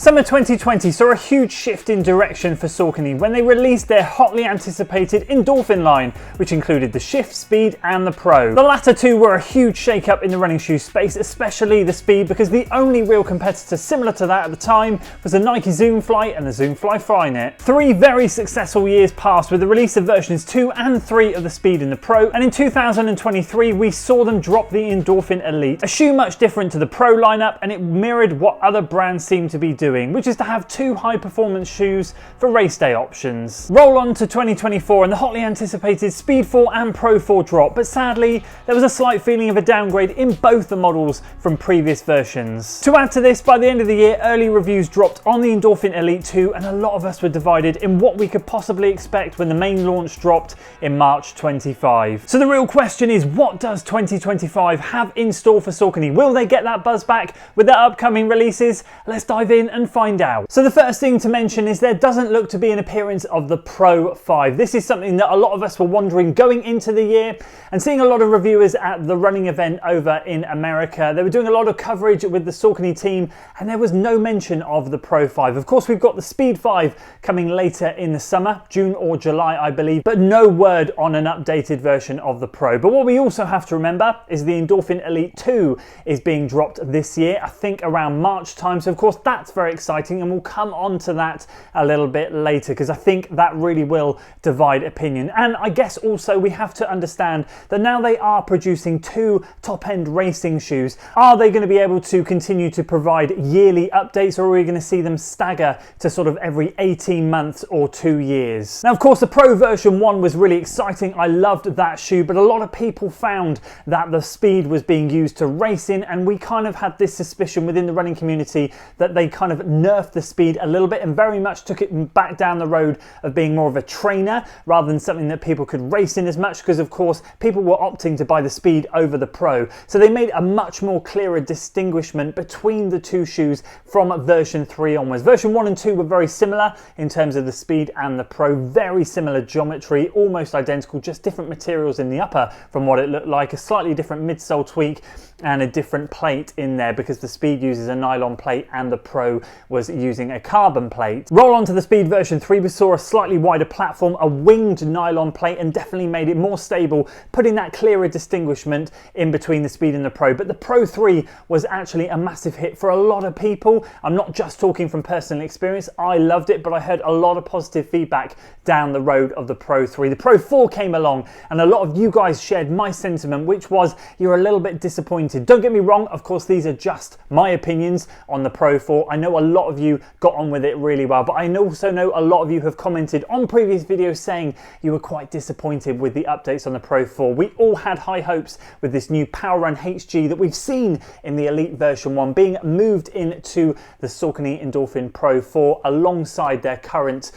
Summer 2020 saw a huge shift in direction for Saucony when they released their hotly anticipated Endorphin line, which included the Shift, Speed and the Pro. The latter two were a huge shake-up in the running shoe space, especially the Speed, because the only real competitor similar to that at the time was the Nike Zoom Fly and the Zoom Fly Flyknit. 3 very successful years passed with the release of versions 2 and 3 of the Speed and the Pro, and in 2023 we saw them drop the Endorphin Elite, a shoe much different to the Pro lineup, and it mirrored what other brands seem to be doing, which is to have 2 high-performance shoes for race day options. Roll on to 2024 and the hotly anticipated Speed 4 and Pro 4 drop, but sadly there was a slight feeling of a downgrade in both the models from previous versions. To add to this, by the end of the year, early reviews dropped on the Endorphin Elite 2 and a lot of us were divided in what we could possibly expect when the main launch dropped in March 25. So the real question is, what does 2025 have in store for Saucony? Will they get that buzz back with their upcoming releases? Let's dive in and find out. So the first thing to mention is there doesn't look to be an appearance of the Pro 5. This is something that a lot of us were wondering going into the year, and seeing a lot of reviewers at the running event over in America. They were doing a lot of coverage with the Saucony team and there was no mention of the Pro 5. Of course, we've got the Speed 5 coming later in the summer, June or July I believe, but no word on an updated version of the Pro. But what we also have to remember is the Endorphin Elite 2 is being dropped this year, I think around March time, so of course that's very exciting, and we'll come on to that a little bit later because I think that really will divide opinion. And I guess also we have to understand that now they are producing 2 top-end racing shoes. Are they going to be able to continue to provide yearly updates, or are we going to see them stagger to sort of every 18 months or 2 years? Now of course the Pro version 1 was really exciting, I loved that shoe, but a lot of people found that the Speed was being used to race in, and we kind of had this suspicion within the running community that they kind of nerfed the Speed a little bit and very much took it back down the road of being more of a trainer rather than something that people could race in as much, because of course people were opting to buy the Speed over the Pro. So they made a much more clearer distinguishment between the 2 shoes from version 3 onwards. Version 1 and 2 were very similar in terms of the Speed and the Pro, very similar geometry, almost identical, just different materials in the upper from what it looked like, a slightly different midsole tweak and a different plate in there because the Speed uses a nylon plate and the Pro was using a carbon plate. Roll on to the Speed version 3, we saw a slightly wider platform, a winged nylon plate, and definitely made it more stable, putting that clearer distinguishment in between the Speed and the Pro. But the Pro 3 was actually a massive hit for a lot of people. I'm not just talking from personal experience, I loved it, but I heard a lot of positive feedback down the road of the Pro 3. The Pro 4 came along and a lot of you guys shared my sentiment, which was you're a little bit disappointed. Don't get me wrong, of course these are just my opinions on the Pro 4. I know a lot of you got on with it really well, but I also know a lot of you have commented on previous videos saying you were quite disappointed with the updates on the Pro 4. We all had high hopes with this new Power Run HG that we've seen in the Elite version 1 being moved into the Saucony Endorphin Pro 4 alongside their current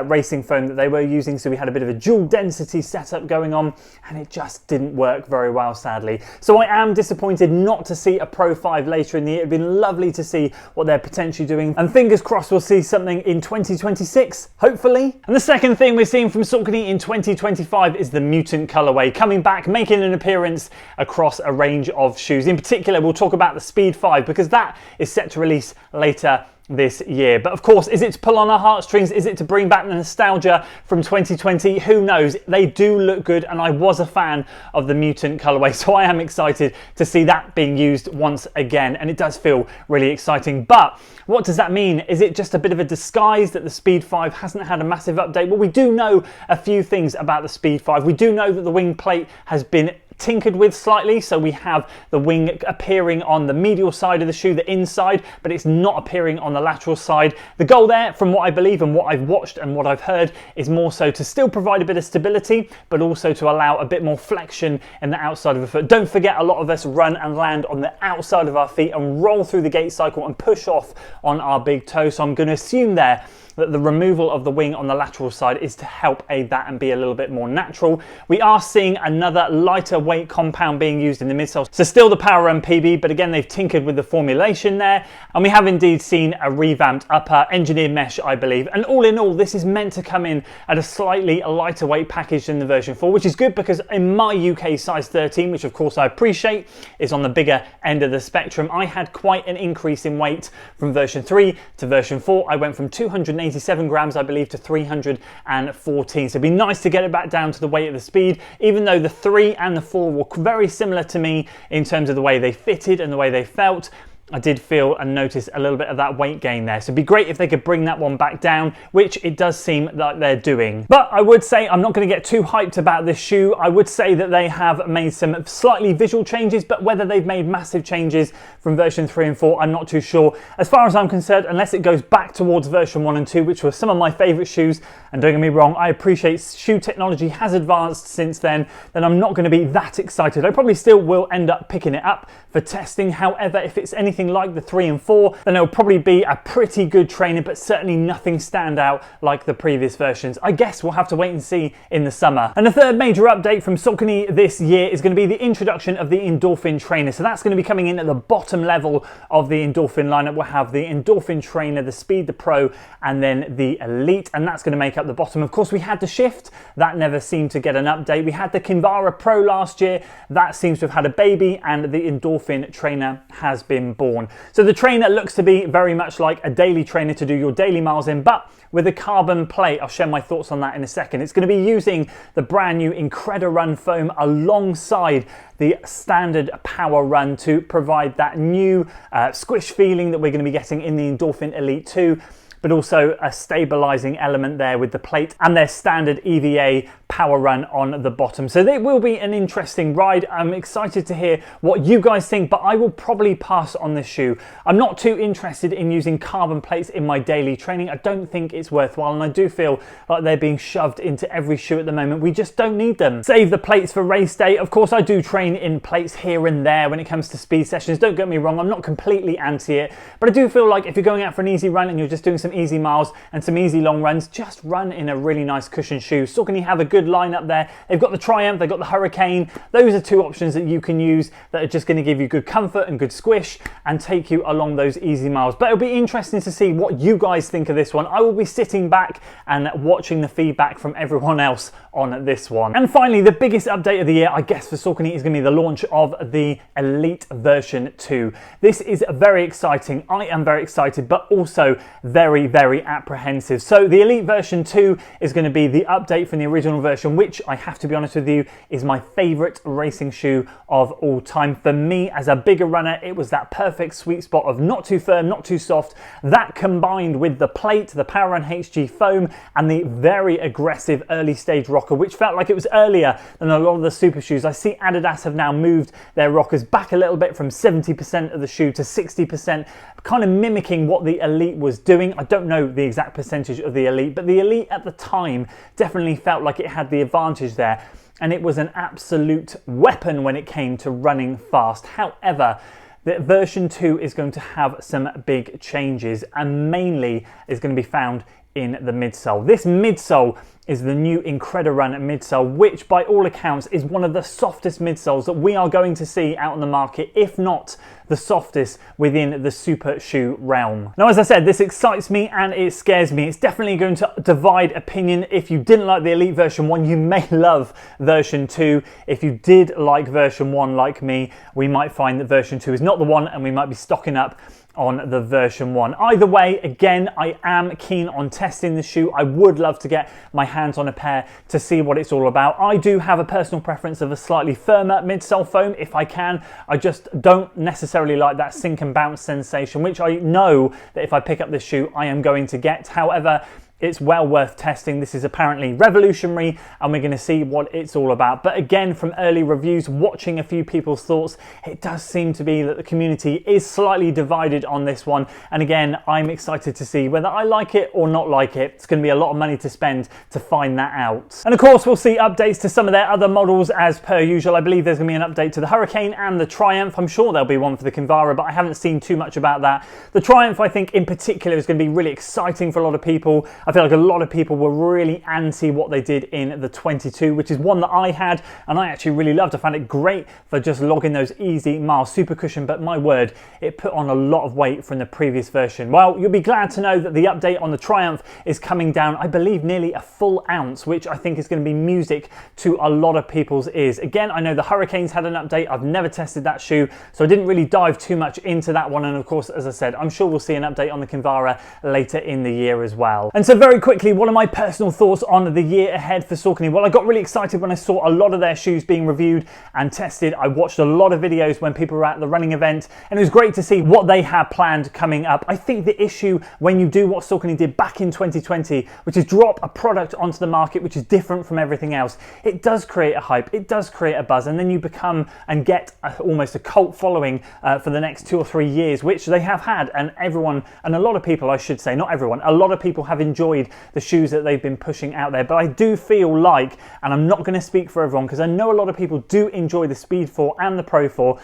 racing foam that they were using. So we had a bit of a dual density setup going on and it just didn't work very well, sadly. So I am disappointed not to see a Pro 5 later in the year. It'd been lovely to see what they're potentially doing, and fingers crossed we'll see something in 2026, hopefully. And the second thing we're seeing from Saucony in 2025 is the Mutant Colourway coming back, making an appearance across a range of shoes. In particular, we'll talk about the Speed 5 because that is set to release later this year. But of course, is it to pull on our heartstrings? Is it to bring back the nostalgia from 2020? Who knows? They do look good and I was a fan of the Mutant Colourway, so I am excited to see that being used once again, and it does feel really exciting. But what does that mean? Is it just a bit of a disguise that the Speed 5 hasn't had a massive update? Well, we do know a few things about the Speed 5. We do know that the wing plate has been tinkered with slightly, so we have the wing appearing on the medial side of the shoe, the inside, but it's not appearing on the lateral side. The goal there, from what I believe and what I've watched and what I've heard, is more so to still provide a bit of stability, but also to allow a bit more flexion in the outside of the foot. Don't forget, a lot of us run and land on the outside of our feet and roll through the gait cycle and push off on our big toe, so I'm going to assume there that the removal of the wing on the lateral side is to help aid that and be a little bit more natural. We are seeing another lighter weight weight compound being used in the midsole. So still the Power Run PB, but again, they've tinkered with the formulation there. And we have indeed seen a revamped upper, engineered mesh, I believe. And all in all, this is meant to come in at a slightly lighter weight package than the version 4, which is good because in my UK size 13, which of course I appreciate, is on the bigger end of the spectrum, I had quite an increase in weight from version 3 to version 4. I went from 287 grams, I believe, to 314. So it'd be nice to get it back down to the weight of the speed, even though the 3 and the 4 were very similar to me in terms of the way they fitted and the way they felt. I did feel and notice a little bit of that weight gain there. So it'd be great if they could bring that one back down, which it does seem like they're doing. But I would say I'm not going to get too hyped about this shoe. I would say that they have made some slightly visual changes, but whether they've made massive changes from version 3 and 4, I'm not too sure. As far as I'm concerned, unless it goes back towards version 1 and 2, which were some of my favorite shoes, and don't get me wrong, I appreciate shoe technology has advanced since then I'm not going to be that excited. I probably still will end up picking it up for testing. However, if it's anything like the 3 and 4, then it'll probably be a pretty good trainer, but certainly nothing stand out like the previous versions. I guess we'll have to wait and see in the summer. And the third major update from Saucony this year is going to be the introduction of the Endorphin trainer. So that's going to be coming in at the bottom level of the Endorphin lineup. We'll have the Endorphin trainer, the Speed, the Pro, and then the Elite, and that's going to make up the bottom. Of course, we had the Shift, that never seemed to get an update. We had the Kinvara Pro last year, that seems to have had a baby, and the Endorphin trainer has been born. So the trainer looks to be very much like a daily trainer to do your daily miles in, but with a carbon plate. I'll share my thoughts on that in a second. It's going to be using the brand new Incredi-Run foam alongside the standard Power Run to provide that new squish feeling that we're going to be getting in the Endorphin Elite 2, but also a stabilizing element there with the plate and their standard EVA Power Run on the bottom. So it will be an interesting ride. I'm excited to hear what you guys think, but I will probably pass on this shoe. I'm not too interested in using carbon plates in my daily training. I don't think it's worthwhile, and I do feel like they're being shoved into every shoe at the moment. We just don't need them. Save the plates for race day. Of course, I do train in plates here and there when it comes to speed sessions. Don't get me wrong, I'm not completely anti it, but I do feel like if you're going out for an easy run and you're just doing some easy miles and some easy long runs, just run in a really nice cushion shoe. Saucony have a good lineup there. They've got the Triumph, they've got the Hurricane. Those are two options that you can use that are just going to give you good comfort and good squish and take you along those easy miles. But it'll be interesting to see what you guys think of this one. I will be sitting back and watching the feedback from everyone else on this one. And finally, the biggest update of the year, I guess, for Saucony is going to be the launch of the Elite version 2. This is very exciting. I am very excited, but also very, very apprehensive. So the Elite version 2 is going to be the update from the original version, which I have to be honest with you is my favorite racing shoe of all time. For me, as a bigger runner, it was that perfect sweet spot of not too firm, not too soft. That combined with the plate, the Power Run HG foam, and the very aggressive early stage rocker, which felt like it was earlier than a lot of the super shoes. I see Adidas have now moved their rockers back a little bit from 70% of the shoe to 60%, kind of mimicking what the Elite was doing. I don't know the exact percentage of the Elite, but the Elite at the time definitely felt like it had the advantage there, and it was an absolute weapon when it came to running fast. However, the version 2 is going to have some big changes, and mainly is going to be found in the midsole. This midsole is the new Incredi-Run midsole, which by all accounts is one of the softest midsoles that we are going to see out on the market, if not the softest within the super shoe realm. Now, as I said, this excites me and it scares me. It's definitely going to divide opinion. If you didn't like the Elite version 1, you may love version 2. If you did like version 1 like me, we might find that version 2 is not the one and we might be stocking up on the version 1. Either way, again, I am keen on testing the shoe. I would love to get my hands on a pair to see what it's all about. I do have a personal preference of a slightly firmer midsole foam if I can. I just don't necessarily like that sink and bounce sensation, which I know that if I pick up this shoe, I am going to get. However, it's well worth testing. This is apparently revolutionary and we're going to see what it's all about. But again, from early reviews, watching a few people's thoughts, it does seem to be that the community is slightly divided on this one. And again, I'm excited to see whether I like it or not like it. It's going to be a lot of money to spend to find that out. And of course, we'll see updates to some of their other models as per usual. I believe there's going to be an update to the Hurricane and the Triumph. I'm sure there'll be one for the Kinvara, but I haven't seen too much about that. The Triumph, I think in particular, is going to be really exciting for a lot of people. I feel like a lot of people were really anti what they did in the 22, which is one that I had and I actually really loved. I found it great for just logging those easy miles, super cushion, but my word, it put on a lot of weight from the previous version. Well, you'll be glad to know that the update on the Triumph is coming down, I believe, nearly a full ounce, which I think is going to be music to a lot of people's ears. Again, I know the Hurricanes had an update. I've never tested that shoe, so I didn't really dive too much into that one. And of course, as I said, I'm sure we'll see an update on the Kinvara later in the year as well. And so very quickly, what are my personal thoughts on the year ahead for Saucony? Well, I got really excited when I saw a lot of their shoes being reviewed and tested. I watched a lot of videos when people were at the running event, and it was great to see what they have planned coming up. I think the issue when you do what Saucony did back in 2020, which is drop a product onto the market which is different from everything else, it does create a hype, it does create a buzz, and then you become and get almost a cult following for the next 2 or 3 years, which they have had, and everyone, and a lot of people, I should say, not everyone, a lot of people have enjoyed the shoes that they've been pushing out there. But I do feel like, and I'm not going to speak for everyone because I know a lot of people do enjoy the Speed 4 and the Pro 4,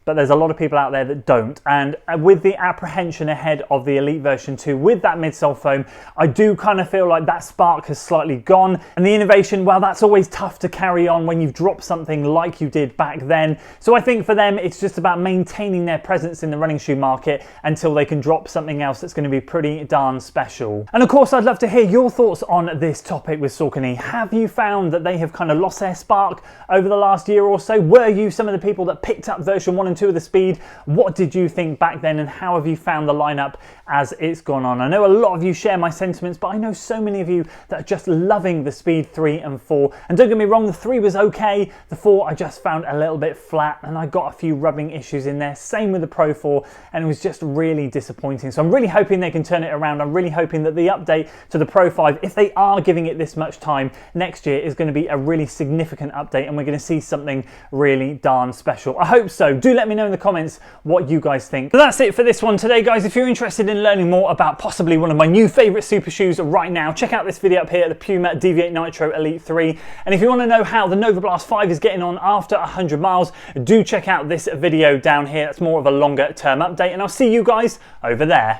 but there's a lot of people out there that don't. And with the apprehension ahead of the Elite version 2, with that midsole foam, I do kind of feel like that spark has slightly gone. And the innovation, well, that's always tough to carry on when you've dropped something like you did back then. So I think for them, it's just about maintaining their presence in the running shoe market until they can drop something else that's going to be pretty darn special. And of course, I'd love to hear your thoughts on this topic with Saucony. Have you found that they have kind of lost their spark over the last year or so? Were you some of the people that picked up version 1 and 2 of the Speed? What did you think back then, and how have you found the lineup as it's gone on? I know a lot of you share my sentiments, but I know so many of you that are just loving the Speed 3 and 4. And don't get me wrong, the 3 was okay, the 4 I just found a little bit flat, and I got a few rubbing issues in there. Same with the Pro 4, and it was just really disappointing. So I'm really hoping they can turn it around. I'm really hoping that the update to the Pro 5, if they are giving it this much time, next year is going to be a really significant update, and we're going to see something really darn special. I hope so. Do let me know in the comments what you guys think. So that's it for this one today, guys. If you're interested in learning more about possibly one of my new favorite super shoes right now, check out this video up here, the Puma Deviate Nitro Elite 3. And if you want to know how the Nova Blast 5 is getting on after 100 miles, do check out this video down here. That's more of a longer term update, and I'll see you guys over there.